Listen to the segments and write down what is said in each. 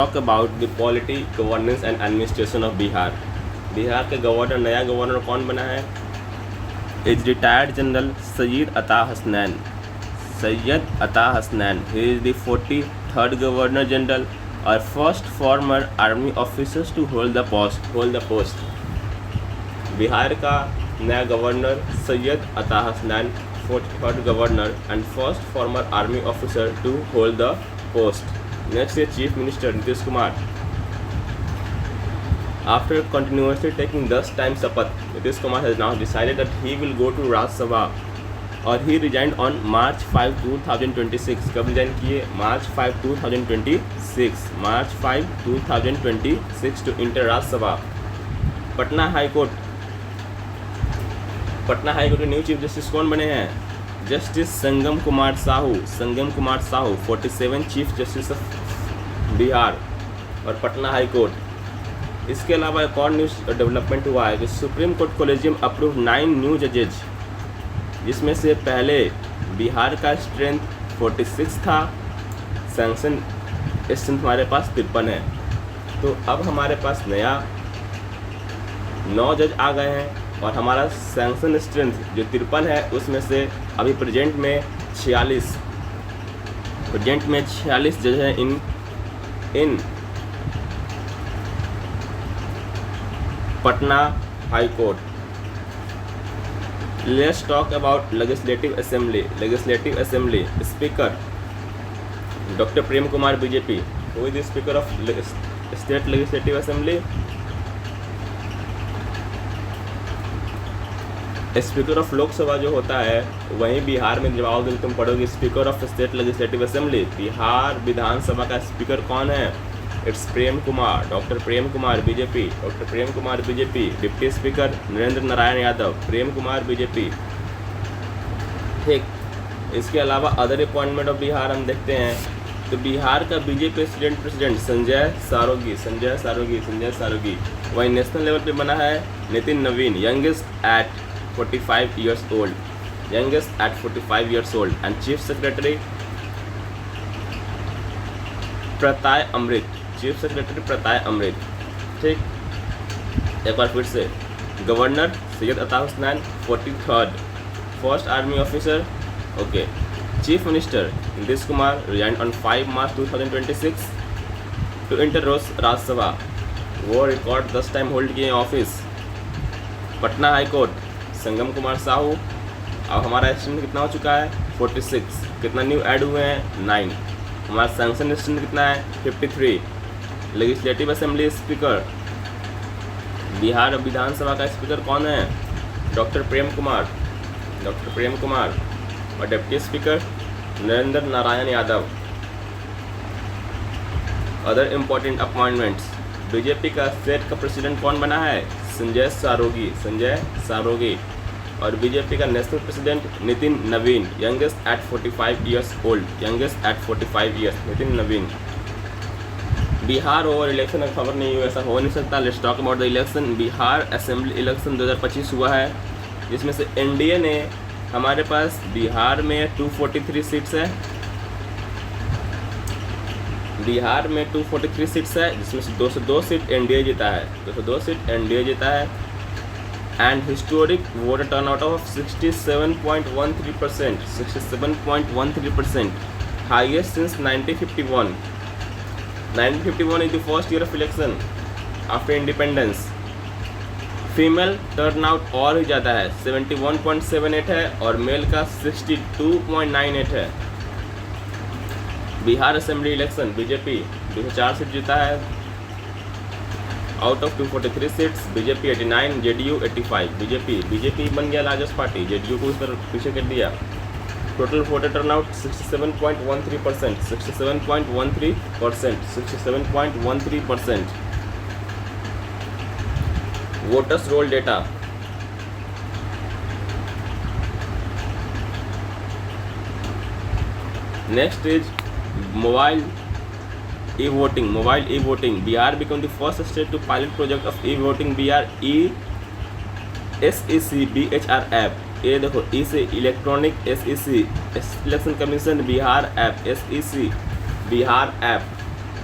Talk about the polity governance and administration of Bihar. Bihar के governor, नया governor कौन बना है? Is retired general Syed Ata Hasnain. Syed Ata Hasnain, he is the 43rd governor general और first former army officers to hold the post. Bihar का नया governor Syed Ata Hasnain, 43rd governor and first former army officer to hold the post. Next is Chief Minister Nitish Kumar. After continuously taking 10 times शपथ, Nitish Kumar has now decided that he will go to Rajya Sabha और he resigned on March 5, 2026. कब resign किए? March 5, 2026. March 5, 2026 to enter Rajya Sabha. Patna high court के new chief justice कौन बने हैं? Justice Sangam Kumar Sahu, 47 chief justice of Bihar और Patna high court. इसके अलावा एक और न्यूज़ डेवलपमेंट हुआ है कि supreme court collegium approve 9 new जजेज, जिसमें से पहले बिहार का स्ट्रेंथ 46 था, सैंक्शन स्ट्रेंथ हमारे पास 53 है। तो अब हमारे पास नया 9 जज आ गए हैं और हमारा सैंक्शन स्ट्रेंथ जो 53 है उसमें से अभी प्रेजेंट में 46 जज हैं in Patna high court. Let's talk about legislative assembly. Speaker doctor Prem Kumar BJP, who is the speaker of state legislative assembly? Speaker of Lok Sabha जो होता है वहीं बिहार में जब आओगे तुम पढ़ोगे speaker of state legislative assembly. Bihar Vidhan Sabha का स्पीकर कौन है? It's Prem Kumar, doctor Prem Kumar BJP. Deputy speaker Narendra Narayan Yadav, Prem Kumar BJP. ठीक, इसके अलावा अदर अपॉइंटमेंट ऑफ बिहार हम देखते हैं तो बिहार का बीजेपी प्रेसिडेंट संजय सारोगी। वहीं नेशनल लेवल पे बना है Nitin Naveen, youngest at 45 years old and Chief Secretary Pratyay Amrit. ठीक, एक बार फिर से governor Syed Ata Hasnain 43rd, first army officer. Okay, chief minister Nitish Kumar resigned on 5 March 2026 to enter Rajya Sabha. वो रिकॉर्ड 10 टाइम होल्ड किए office. Patna high court Sangam Kumar Sahu. अब हमारा स्ट्रेंथ कितना हो चुका है? 46। कितना न्यू ऐड हुए हैं? 9। हमारा सैंक्शन स्ट्रेंथ कितना है? 53। Legislative assembly speaker, Bihar Vidhan Sabha का स्पीकर कौन है? डॉक्टर प्रेम कुमार और deputy speaker Narendra Narayan Yadav. Other important appointments, BJP का स्टेट का प्रेसिडेंट कौन बना है? संजय सारोगी और बीजेपी का national president Nitin Naveen, youngest at 45 years old, Nitin Naveen. Bihar over election का खबर नहीं हुआ, ऐसा हो नहीं सकता। Let's talk about the election. Bihar assembly election 2025 हुआ है, जिसमें से एनडीए ने हमारे पास बिहार में 243 सीट्स है। बिहार में 243 सीट्स है, जिसमें से 202 सीट एनडीए जीता है। And historic voter turnout of 67.13%, highest since 1951। 1951 is the first year of election after independence. Female turnout और ही ज़्यादा है, 71.78 है और मेल का 62.98 है। Bihar assembly election BJP 204 seat जीता है out of 243 seats. BJP 89, JDU 85। BJP बन गया लार्जेस्ट पार्टी, जेडीयू को उस पर पीछे कर दिया। Total voter turnout 67.13%। Voters roll data, next is mobile e-voting. Bihar became the first state to pilot project of e-voting. BR SEC BHR app, ये देखो ई से electronic, SEC election commission Bihar app, SEC Bihar app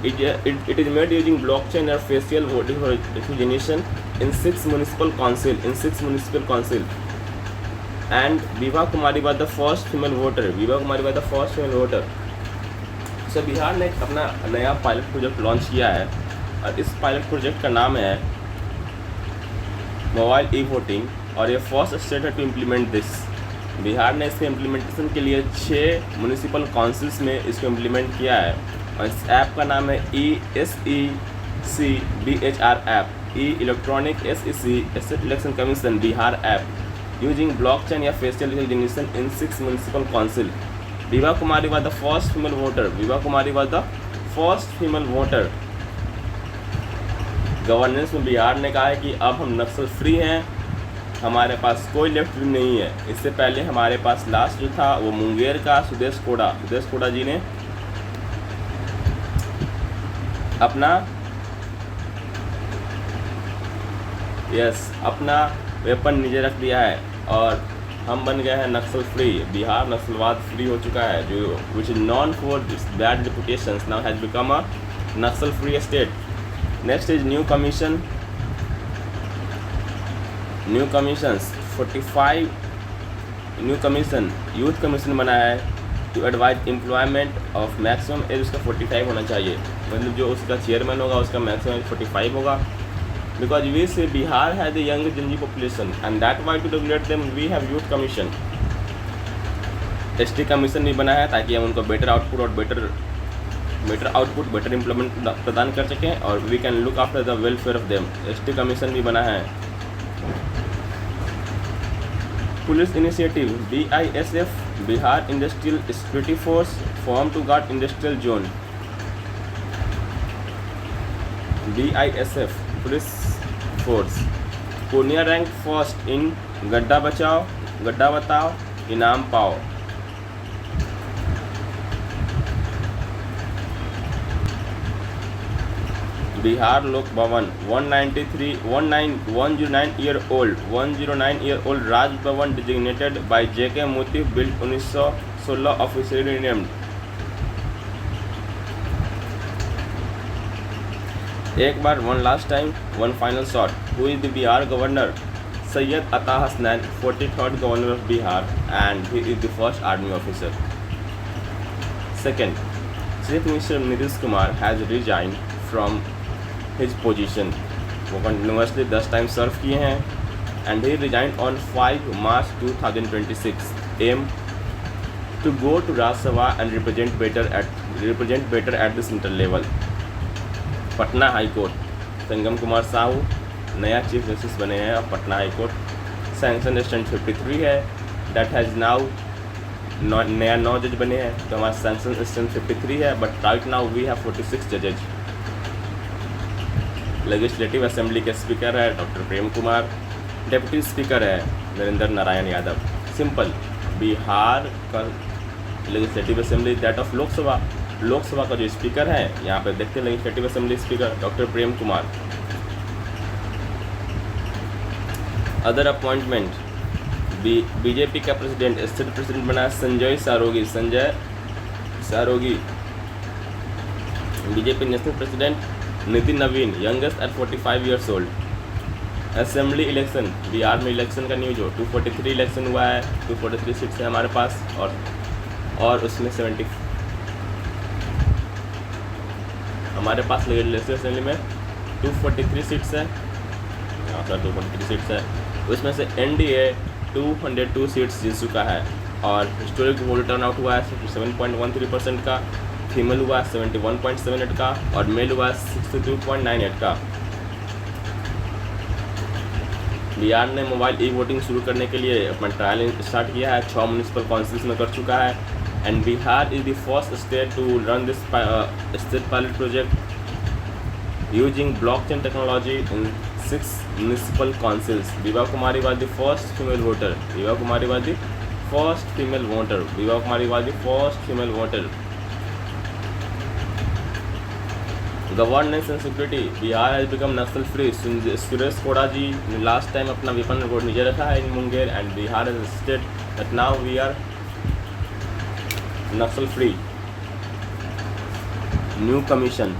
It is made using blockchain or facial voting recognition in 6 municipal council. And Viva Kumari was the first female voter. So Bihar ने एक अपना नया pilot project launch किया है और इस pilot project का नाम है मोबाइल ई वोटिंग और ये फर्स्ट स्टेट है टू इम्प्लीमेंट दिस। बिहार ने इसके इम्प्लीमेंटेशन के लिए 6 म्यूनिसिपल काउंसिल्स में इसको इम्प्लीमेंट किया है और इस ऐप का नाम है ESECBHR app, electronic SEC state election commission Bihar app using blockchain या facial recognition in 6 municipal council. Viva Kumari was the first female voter. Governance में बिहार ने कहा है कि अब हम नक्सल फ्री हैं, हमारे पास कोई लेफ्ट विंग नहीं है। इससे पहले हमारे पास लास्ट जो था वो मुंगेर का सुदेश कोड़ा जी ने अपना वेपन नीचे रख दिया है और हम बन गए हैं नक्सल फ्री। बिहार नक्सलवाद फ्री हो चुका है, जो which is known for this bad reputations now has become a Naxal free state. Next is new commissions 45 new commission youth commission बना है to advise employment of maximum age उसका 45 होना चाहिए, मतलब जो उसका चेयरमैन होगा उसका मैक्सिमम एज 45 होगा। Because we say Bihar has a young Gen Z population and that why to regulate them we have youth commission. ST commission भी बना है ताकि हम उनको बेटर आउटपुट बेटर एम्प्लॉयमेंट प्रदान कर सकें और we can look after the welfare of them. ST commission भी बना है। Police initiative BISF Bihar industrial security force form to guard industrial zone. BISF police force Purnia rank first in गड्ढा बताओ इनाम पाओ। बिहार लोक भवन 109 year old Raj Bhavan designated by JK Moti built 1916 officially named. एक बार one last time one final shot. Who is the Bihar governor? Syed Ata Hasnain 43rd governor of Bihar and he is the first army officer. Second, chief minister Nitish Kumar has resign from his position. वो continuously 10 time serve किए हैं and he resign on 5 March 2026। Aim to go to Rajya Sabha and represent better at the central level. Patna high court Sangam Kumar Sahu नया chief justice बने हैं और Patna high court sanction stand 53 है। That has now नया 9 जज बने हैं, तो हमारा सैंक्शन स्टैंड 53 है, but right now we have 46 जजेज। लेजिस्लेटिव असेंबली के स्पीकर है doctor Prem Kumar, deputy speaker है नरेंद्र नारायण यादव। सिंपल, बिहार का legislative assembly that of Lok Sabha का जो स्पीकर है, यहाँ पर देखते हैं legislative assembly speaker doctor Prem Kumar. Other appointment, BJP का प्रेसिडेंट स्टेट प्रेसिडेंट बना है Sanjay Saraogi. BJP national president Nitin Naveen youngest at 45 years old. Assembly election, Bihar में इलेक्शन का न्यूज हो 243 इलेक्शन हुआ है, 243 सीट्स है हमारे पास और उसमें 70 हमारे पास लेजिस्लेटिव असेंबली में 243 सीट्स है, यहाँ पर 243 सीट्स है, उसमें से NDA 202 सीट्स जीत चुका है और हिस्टोरिक वोट टर्नआउट हुआ है 67.13% का, फीमेल हुआ 71.78 का और मेल हुआ 62.98 का। बिहार ने मोबाइल ई वोटिंग शुरू करने के लिए अपना ट्रायल स्टार्ट किया है, 6 म्यूनिसिपल काउंसिल्स में कर चुका है and Bihar is the first state to run this state pilot project using blockchain technology in 6 municipal councils. Viva Kumari was the first female voter. Governance and security, Bihar has become Naxal free. Suresh Koda ji ने last time अपना weapon record नीचे रखा है in Munger and Bihar is state that now we are Naxal free. New commission,